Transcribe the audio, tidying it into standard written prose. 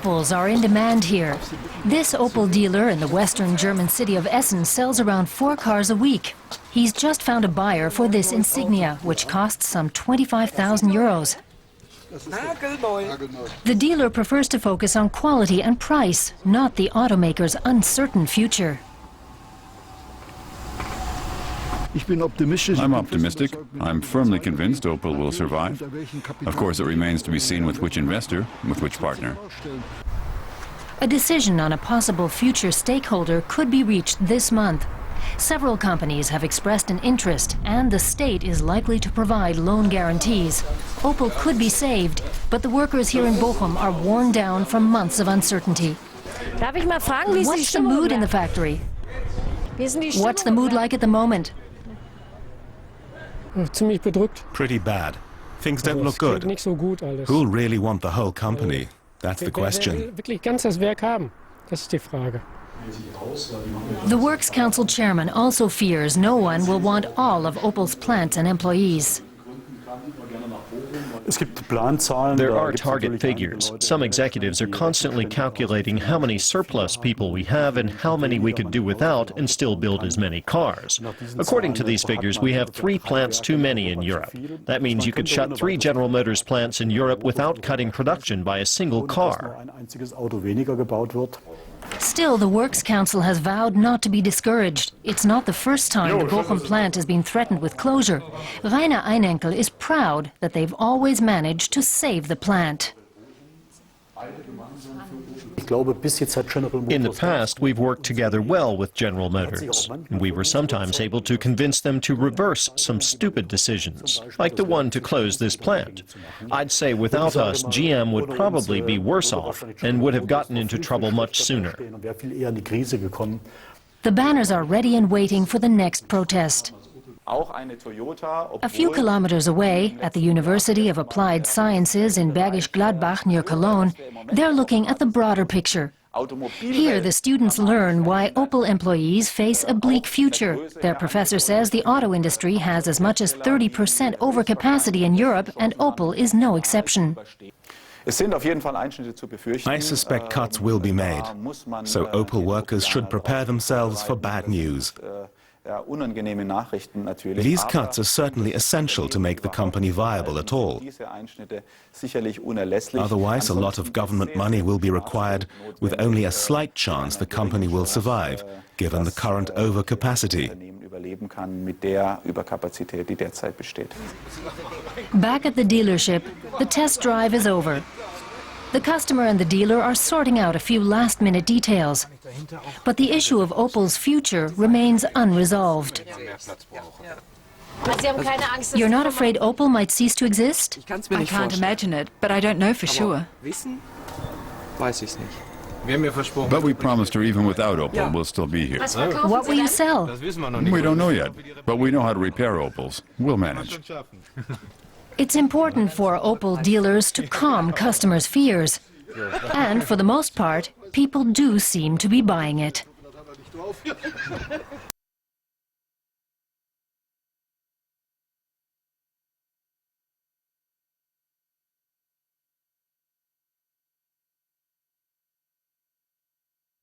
Opels are in demand here. This Opel dealer in the western German city of Essen sells around 4 cars a week. He's just found a buyer for this Insignia, which costs some 25,000 euros. The dealer prefers to focus on quality and price, not the automaker's uncertain future. I'm optimistic. I'm firmly convinced Opel will survive. Of course, it remains to be seen with which investor, with which partner. A decision on a possible future stakeholder could be reached this month. Several companies have expressed an interest, and the state is likely to provide loan guarantees. Opel could be saved, but the workers here in Bochum are worn down from months of uncertainty. What's the mood in the factory? What's the mood like at the moment? Pretty bad. Things don't look good. Who'll really want the whole company? That's the question. The Works Council chairman also fears no one will want all of Opel's plants and employees. There are target figures. Some executives are constantly calculating how many surplus people we have and how many we could do without and still build as many cars. According to these figures, we have 3 plants too many in Europe. That means you could shut 3 General Motors plants in Europe without cutting production by a single car. Still, the Works Council has vowed not to be discouraged. It's not the first time the Bochum plant has been threatened with closure. Rainer Einenkel is proud that they've always managed to save the plant. In the past, we've worked together well with General Motors. We were sometimes able to convince them to reverse some stupid decisions, like the one to close this plant. I'd say without us, GM would probably be worse off and would have gotten into trouble much sooner. The banners are ready and waiting for the next protest. A few kilometers away, at the University of Applied Sciences in Bergisch Gladbach near Cologne, they're looking at the broader picture. Here, the students learn why Opel employees face a bleak future. Their professor says the auto industry has as much as 30% overcapacity in Europe, and Opel is no exception. I suspect cuts will be made, so Opel workers should prepare themselves for bad news. These cuts are certainly essential to make the company viable at all. Otherwise, a lot of government money will be required, with only a slight chance the company will survive, given the current overcapacity. Back at the dealership, the test drive is over. The customer and the dealer are sorting out a few last-minute details. But the issue of Opel's future remains unresolved. You're not afraid Opel might cease to exist? I can't imagine it, but I don't know for sure. But we promised her even without Opel, we'll still be here. What will you sell? We don't know yet, but we know how to repair Opels. We'll manage. It's important for Opel dealers to calm customers' fears. And for the most part, people do seem to be buying it.